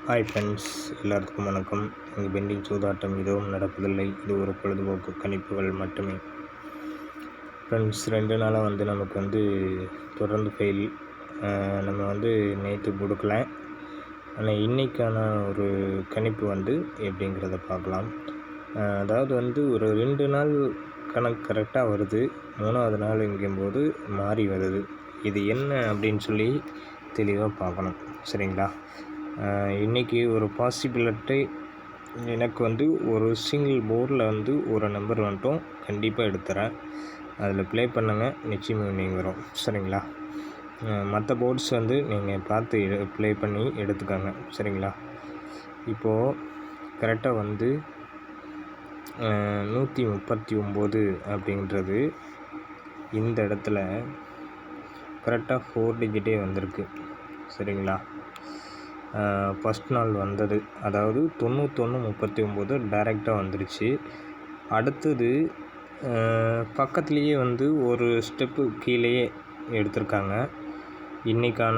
Hi friends, எல்லாத்துக்கும் வணக்கம். இங்கே பெண்டிங் சூதாட்டம் எதுவும் நடப்பதில்லை. இது ஒரு பொழுதுபோக்கு கணிப்புகள் மட்டுமே. ஃப்ரெண்ட்ஸ், 2 நாளாக நமக்கு தொடர்ந்து ஃபெயில். நம்ம நேற்று கொடுக்கல. ஆனால் இன்றைக்கான ஒரு கணிப்பு எப்படிங்கிறத பார்க்கலாம். அதாவது ஒரு 2 நாள் கணக்கு கரெக்டாக வருது. 3ஆவது நாளுங்கும்போது மாறி வருது. இது என்ன அப்படின்னு சொல்லி தெளிவாக பார்க்கணும். சரிங்களா? இன்றைக்கி ஒரு பாசிபிலிட்டி எனக்கு ஒரு சிங்கிள் போர்டில் ஒரு நம்பர் கண்டிப்பாக எடுத்துறேன். அதில் ப்ளே பண்ணுங்கள், நிச்சயமாக வின்னிங் வரும். சரிங்களா? மற்ற போர்ட்ஸ் நீங்கள் பார்த்து ப்ளே பண்ணி எடுத்துக்கோங்க. சரிங்களா? இப்போது கரெக்டாக 139 அப்படின்றது இந்த இடத்துல கரெக்டாக 4 டிஜிட்டே வந்திருக்கு. சரிங்களா? ஃபஸ்ட் நாள் வந்தது, அதாவது 9139 டைரெக்டாக வந்துருச்சு. அடுத்தது பக்கத்துலேயே ஒரு ஸ்டெப்பு கீழேயே எடுத்திருக்காங்க. இன்றைக்கான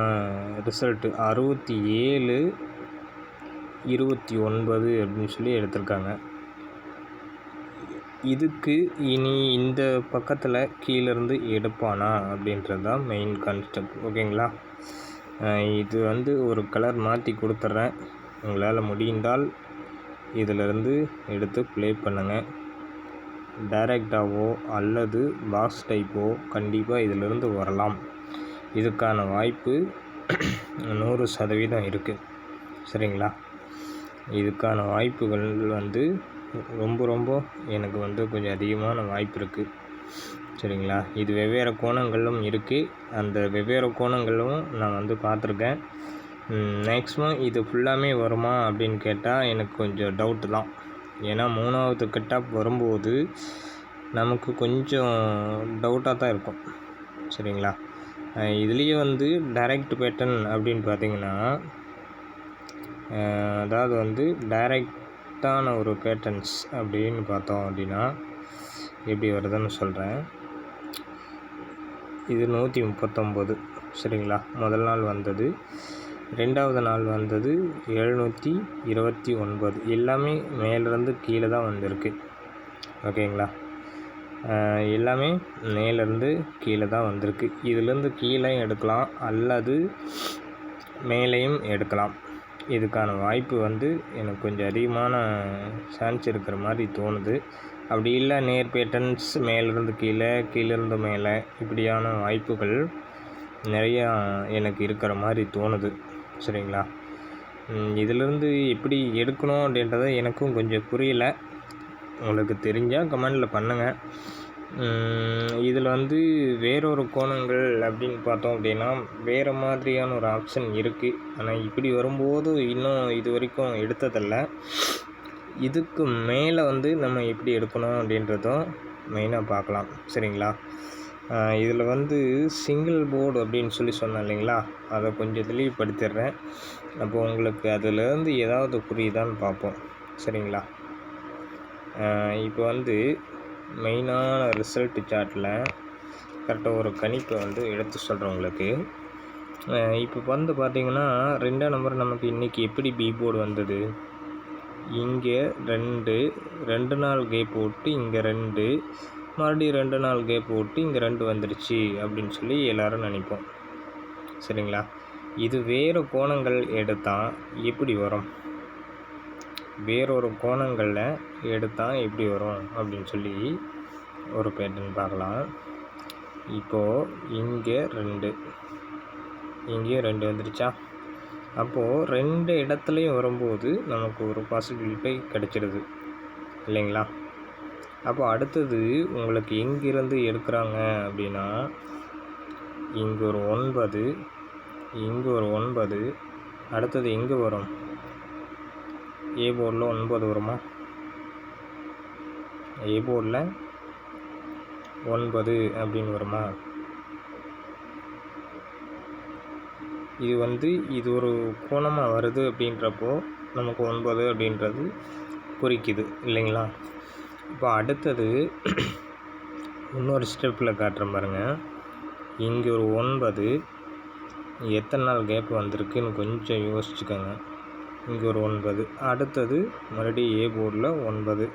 ரிசல்ட்டு 67 29 அப்படின்னு சொல்லி எடுத்திருக்காங்க. இதுக்கு இனி இந்த பக்கத்தில் கீழேருந்து எடுப்பானா அப்படின்றது தான் மெயின் கான்செப்ட். ஓகேங்களா? இது ஒரு கலர் மாற்றி கொடுத்துட்றேன். உங்களால் முடிந்தால் இதிலிருந்து எடுத்து ப்ளே பண்ணுங்கள். டைரெக்டாவோ அல்லது பாக்ஸ் டைப்போ கண்டிப்பாக இதிலிருந்து வரலாம். இதுக்கான வாய்ப்பு 100% இருக்குது. சரிங்களா? இதுக்கான வாய்ப்புகள் ரொம்ப எனக்கு கொஞ்சம் அதிகமான வாய்ப்பு இருக்குது. சரிங்களா? இது வெவ்வேறு கோணங்களும் இருக்குது. அந்த வெவ்வேறு கோணங்களும் நான் பார்த்துருக்கேன். மேக்ஸிமம் இது ஃபுல்லாமே வருமா அப்படின்னு கேட்டால் எனக்கு கொஞ்சம் டவுட்டு தான். ஏன்னா 3ஆவது கட் ஆஃப் வரும்போது நமக்கு கொஞ்சம் டவுட்டாக தான் இருக்கும். சரிங்களா? இதுலேயே டைரக்ட் பேட்டர்ன் அப்படின்னு பார்த்திங்கன்னா, அதாவது டைரக்டான ஒரு பேட்டர்ன்ஸ் அப்படின்னு பார்த்தோம் அப்படின்னா எப்படி வருதுன்னு சொல்கிறேன். இது 139. சரிங்களா? முதல் நாள் வந்தது. 2ஆவது நாள் வந்தது 729. எல்லாமே மேலேருந்து கீழே தான் வந்திருக்கு. ஓகேங்களா? எல்லாமே மேலேருந்து கீழே தான் வந்திருக்கு. இதிலேருந்து கீழேயும் எடுக்கலாம் அல்லது மேலேயும் எடுக்கலாம். இதுக்கான வாய்ப்பு எனக்கு கொஞ்சம் அதிகமான சான்ஸ் இருக்கிற மாதிரி தோணுது. அப்படி இல்லை நேர் பேட்டர்ன்ஸ் மேலேருந்து கீழே, கீழேருந்து மேலே, இப்படியான வாய்ப்புகள் நிறையா எனக்கு இருக்கிற மாதிரி தோணுது. சரிங்களா? இதிலிருந்து எப்படி எடுக்கணும் அப்படின்றத எனக்கும் கொஞ்சம் புரியலை. உங்களுக்கு தெரிஞ்சால் கமெண்டில் பண்ணுங்கள். இதில் வேறொரு கோணங்கள் அப்படின்னு பார்த்தோம் அப்படின்னா வேறு மாதிரியான ஒரு ஆப்ஷன் இருக்குது. ஆனால் இப்படி வரும்போது இன்னும் இது வரைக்கும் எடுத்ததில்லை. இதுக்கு மேலே நம்ம எப்படி எடுக்கணும் அப்படின்றதும் மெயினாக பார்க்கலாம். சரிங்களா? இதில் சிங்கிள் போர்டு அப்படின்னு சொல்லி சொன்னேன் இல்லைங்களா, அதை கொஞ்சம் தெளிவுபடுத்திடுறேன். அப்போ உங்களுக்கு அதிலேருந்து ஏதாவது புரியுதான்னு பார்ப்போம். சரிங்களா? இப்போ மெயினான ரிசல்ட் சார்ட்டில் கரெக்டாக ஒரு கணிப்பை எடுத்து சொல்கிறேன் உங்களுக்கு. இப்போ பார்த்திங்கன்னா 2ஆம் நம்பர் நமக்கு இன்றைக்கி எப்படி பி போர்டு வந்தது. இங்கே 2 நாள் கேப் விட்டு இங்கே 2, மறுபடியும் 2 நாள் கேப் விட்டு இங்கே 2 வந்துடுச்சு அப்படின்னு சொல்லி எல்லோரும் நினைப்போம். சரிங்களா? இது வேறு கோணங்கள் எடுத்தால் எப்படி வரும், வேறொரு கோணங்களில் எடுத்தால் எப்படி வரும் அப்படின்னு சொல்லி ஒரு பேட்டர்ன் பார்க்கலாம். இப்போது இங்கே 2, இங்கேயும் 2 வந்துடுச்சா? அப்போது 2 இடத்துலையும் வரும்போது நமக்கு ஒரு பாசிபிலிட்டி கிடச்சிடுது இல்லைங்களா? அப்போ அடுத்தது உங்களுக்கு எங்கேருந்து எடுக்கிறாங்க அப்படின்னா, இங்கே ஒரு 9, இங்கே ஒரு 9, அடுத்தது எங்கே வரும்? ஏ போர்டில் 9 வருமா? ஏ போர்டில் 9 அப்படின்னு வருமா? இது ஒரு கோணமாக வருது அப்படின்றப்போ நமக்கு 9 அப்படின்றது குறிக்குது இல்லைங்களா? இப்போ அடுத்தது இன்னொரு ஸ்டெப்பில் காட்டுறேன் பாருங்கள். இங்கே ஒரு 9 எத்தனை நாள் கேப் வந்திருக்குன்னு கொஞ்சம் யோசிச்சுக்கோங்க. இங்கே ஒரு 9. அடுத்தது மறுபடியும் ஏ போர்டில் 9.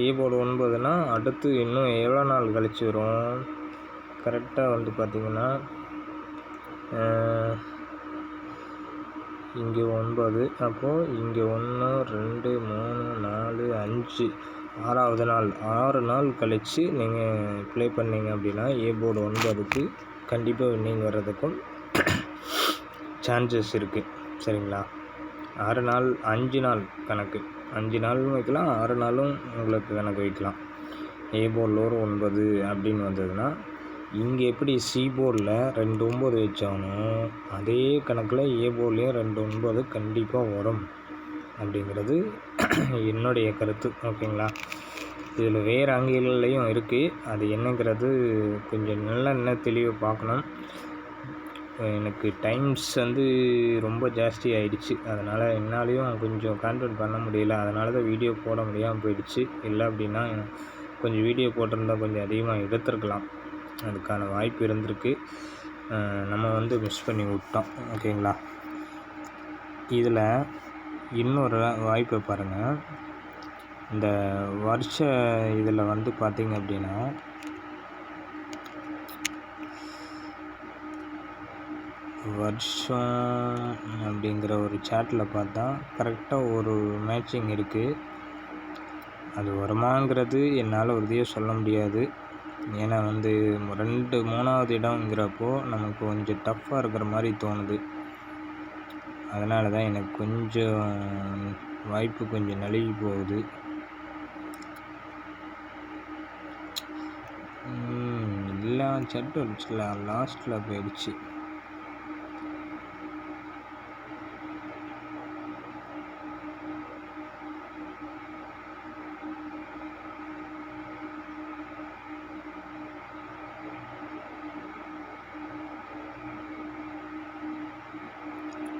ஏ போர்டு 9னா அடுத்து இன்னும் எவ்வளோ நாள் கழிச்சு வரும்? கரெக்டாக வந்து பார்த்திங்கன்னா இங்கே 9, அப்போது இங்கே 1 2 3 4 5 6வது நாள் 6 நாள் கழித்து நீங்கள் ப்ளே பண்ணிங்க அப்படின்னா ஏ போர்டு 9க்கு கண்டிப்பாக வின்னிங் வர்றதுக்கும் சான்சஸ் இருக்குது. சரிங்களா? 6 நாள் 5 நாள் கணக்கு, 5 நாளும் வைக்கலாம், 6 நாளும் உங்களுக்கு கணக்கு வைக்கலாம். ஏ போர்டில் ஒரு 9 அப்படின்னு வந்ததுன்னா இங்கே எப்படி சி போர்டில் 2 9 வச்சானோ அதே கணக்கில் ஏ போர்ட்லேயும் 2 9 கண்டிப்பாக வரும் அப்படிங்கிறது என்னுடைய கருத்து. ஓகேங்களா? இதில் வேறு ஆங்கிலையும் இருக்குது, அது என்னங்கிறது கொஞ்சம் இன்னும் தெளிவாக பார்க்கணும். எனக்கு டைம்ஸ் வந்து ரொம்ப ஜாஸ்தி ஆகிடுச்சு, அதனால் என்னாலையும் கொஞ்சம் கான்சன்ட்ரேட் பண்ண முடியல. அதனால தான் வீடியோ போட முடியாமல் போயிடுச்சு. இல்லை அப்படின்னா கொஞ்சம் வீடியோ போட்டிருந்தா கொஞ்சம் அதிகமாக எடுத்துருக்கலாம், அதுக்கான வாய்ப்பு இருந்திருக்கு. நம்ம வந்து மிஸ் பண்ணி விட்டோம். ஓகேங்களா? இதில் இன்னொரு வாய்ப்பை பாருங்கள். இந்த வருஷ இதில் வந்து பார்த்திங்க அப்படின்னா வருஷம் அப்படிங்கிற ஒரு சாட்டில் பார்த்தா கரெக்டாக ஒரு மேட்சிங் இருக்குது. அது வருமாங்கிறது என்னால் உறுதியாக சொல்ல முடியாது. ஏன்னா வந்து 2 3வது இடங்கிறப்போ நமக்கு கொஞ்சம் டஃப்பாக இருக்கிற மாதிரி தோணுது. அதனால தான் எனக்கு கொஞ்சம் வாய்ப்பு கொஞ்சம் நழுவி போகுது. எல்லாம் சட்டு அடிச்சுல லாஸ்ட்டில் போயிடுச்சு.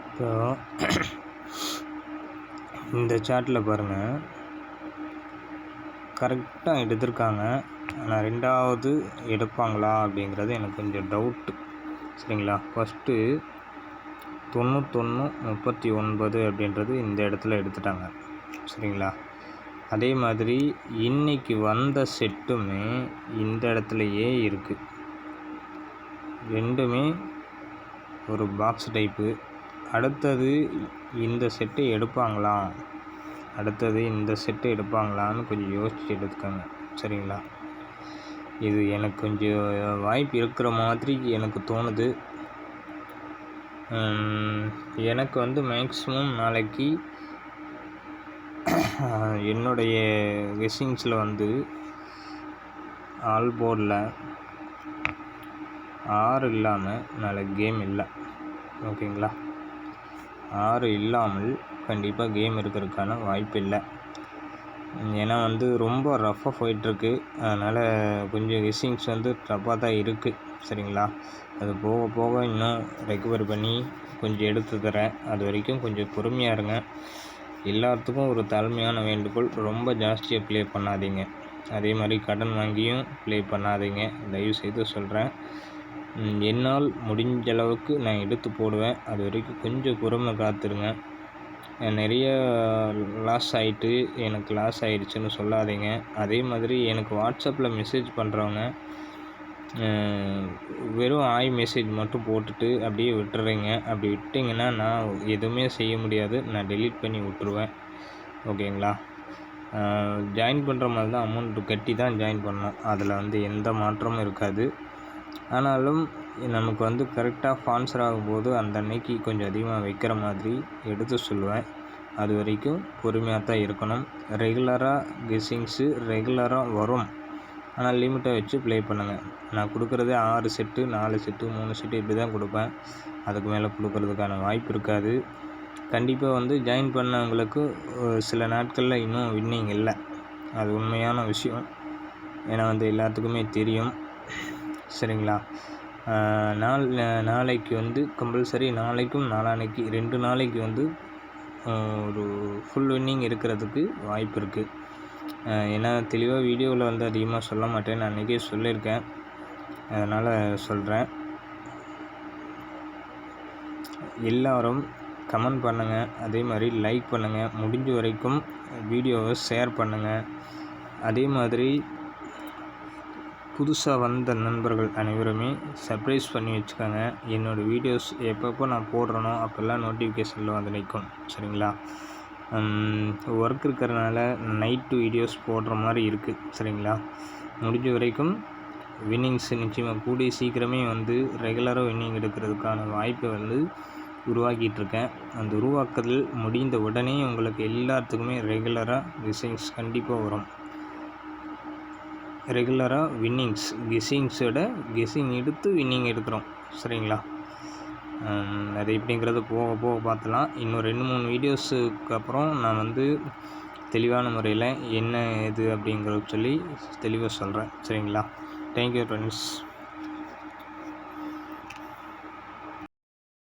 இப்போ இந்த சாட்டில் பாருங்கள், கரெக்டாக எடுத்திருக்காங்க. ஆனால் 2வது எடுப்பாங்களா அப்படிங்கிறது எனக்கு கொஞ்சம் டவுட்டு. சரிங்களா? ஃபஸ்ட்டு 91 39 அப்படின்றது இந்த இடத்துல எடுத்துட்டாங்க. சரிங்களா? அதே மாதிரி இன்றைக்கி வந்த செட்டுமே இந்த இடத்துலையே இருக்குது. ரெண்டுமே ஒரு பாக்ஸ் டைப்பு. அடுத்தது இந்த செட்டு எடுப்பாங்களா, அடுத்தது இந்த செட்டு எடுப்பாங்களான்னு கொஞ்சம் யோசிச்சு எடுத்துக்கோங்க. சரிங்களா? இது எனக்கு கொஞ்சம் வாய்ப்பு இருக்கிற மாதிரி எனக்கு தோணுது. எனக்கு வந்து மேக்ஸிமம் நாளைக்கு என்னுடைய கெஸ்ஸிங்ஸில் வந்து ஆல் போர்டில் 6 இல்லாமல் நாளைக்கு கேம் இல்லை. ஓகேங்களா? 6 இல்லாமல் கண்டிப்பாக கேம் இருக்கிறதுக்கான வாய்ப்பு இல்லை. ஏன்னா வந்து ரொம்ப ரஃப்பாக போயிட்டுருக்கு, அதனால் கொஞ்சம் கெஸ்ஸிங்ஸ் வந்து டஃப்பாக தான் இருக்குது. சரிங்களா? அது போக போக இன்னும் ரெக்கவர் பண்ணி கொஞ்சம் எடுத்து தரேன். அது வரைக்கும் கொஞ்சம் பொறுமையாக இருங்க. எல்லாத்துக்கும் ஒரு தாழ்மையான வேண்டுகோள், ரொம்ப ஜாஸ்தியாக ப்ளே பண்ணாதீங்க. அதே மாதிரி கடன் வாங்கியும் ப்ளே பண்ணாதீங்க, தயவுசெய்து சொல்கிறேன். என்னால் முடிஞ்ச அளவுக்கு நான் எடுத்து போடுவேன். அது வரைக்கும் கொஞ்சம் பொறுமை காத்துருங்க. நிறைய லாஸ் ஆகிட்டு எனக்கு லாஸ் ஆகிடுச்சுன்னு சொல்லாதீங்க. அதே மாதிரி எனக்கு வாட்ஸ்அப்பில் மெசேஜ் பண்ணுறவங்க வெறும் மெசேஜ் மட்டும் போட்டுட்டு அப்படியே விட்டுறீங்க. அப்படி விட்டிங்கன்னா நான் எதுவுமே செய்ய முடியாது, நான் டெலீட் பண்ணி விட்டுருவேன். ஓகேங்களா? ஜாயின் பண்ணுற மாதிரி தான் அமௌண்ட்டு கட்டி தான் ஜாயின் பண்ணோம், அதில் வந்து எந்த மாற்றமும் இருக்காது. ஆனாலும் நமக்கு வந்து கரெக்டாக ஸ்பான்சர் ஆகும்போது அந்த அன்னைக்கு கொஞ்சம் அதிகமாக வைக்கிற மாதிரி எடுத்து சொல்லுவேன். அது வரைக்கும் பொறுமையாக தான் இருக்கணும். ரெகுலராக கெஸ்ஸிங்ஸு ரெகுலராக வரும், ஆனால் லிமிட்டை வச்சு ப்ளே பண்ணுங்கள். நான் கொடுக்குறதே 6 செட்டு 4 செட்டு 3 செட்டு இப்படி தான் கொடுப்பேன். அதுக்கு மேலே கொடுக்கறதுக்கான வாய்ப்பு இருக்காது. கண்டிப்பாக வந்து ஜாயின் பண்ணவங்களுக்கு சில நாட்களில் இன்னும் வின்னிங் இல்லை, அது உண்மையான விஷயம். ஏன்னா வந்து எல்லாத்துக்குமே தெரியும். சரிங்களா? நாளைக்கு வந்து கம்பல்சரி, நாளைக்கும் நாளான்னைக்கு 2 நாளைக்கு வந்து ஒரு ஃபுல் வின்னிங் இருக்கிறதுக்கு வாய்ப்பு இருக்குது. ஏன்னா தெளிவாக வீடியோவில் வந்து அதிகமாக சொல்ல மாட்டேன், நான் அன்றைக்கே சொல்லியிருக்கேன், அதனால் சொல்கிறேன். எல்லோரும் கமெண்ட் பண்ணுங்கள், அதே மாதிரி லைக் பண்ணுங்கள், முடிஞ்ச வரைக்கும் வீடியோவை ஷேர் பண்ணுங்கள். அதே மாதிரி புதுசாக வந்த நண்பர்கள் அனைவருமே சப்ஸ்கிரைப் பண்ணி வச்சுக்கோங்க. என்னோடய வீடியோஸ் எப்பப்போ நான் போடுறேனோ அப்போல்லாம் நோட்டிஃபிகேஷனில் வந்து நிற்கும். சரிங்களா? ஒர்க் இருக்கிறதுனால நைட்டு வீடியோஸ் போடுற மாதிரி இருக்குது. சரிங்களா? முடிஞ்ச வரைக்கும் வின்னிங்ஸ் நிச்சயமாக கூடிய சீக்கிரமே வந்து ரெகுலராக வின்னிங் எடுக்கிறதுக்கான வாய்ப்பை வந்து உருவாக்கிட்டுருக்கேன். அந்த உருவாக்குதல் முடிந்த உடனே உங்களுக்கு எல்லாத்துக்குமே ரெகுலராக வின்னிங்ஸ் கண்டிப்பாக வரும். ரெகுலராக வின்னிங்ஸ் கெஸ்ஸிங் எடுத்து வின்னிங் எடுக்கிறோம். சரிங்களா? அது எப்படிங்கிறது போக போக பார்த்துலாம். இன்னும் 2-3 வீடியோஸுக்கு அப்புறம் நான் வந்து தெளிவான முறையில் என்ன இது அப்படிங்கிறத சொல்லி தெளிவாக சொல்கிறேன். சரிங்களா? Thank you friends.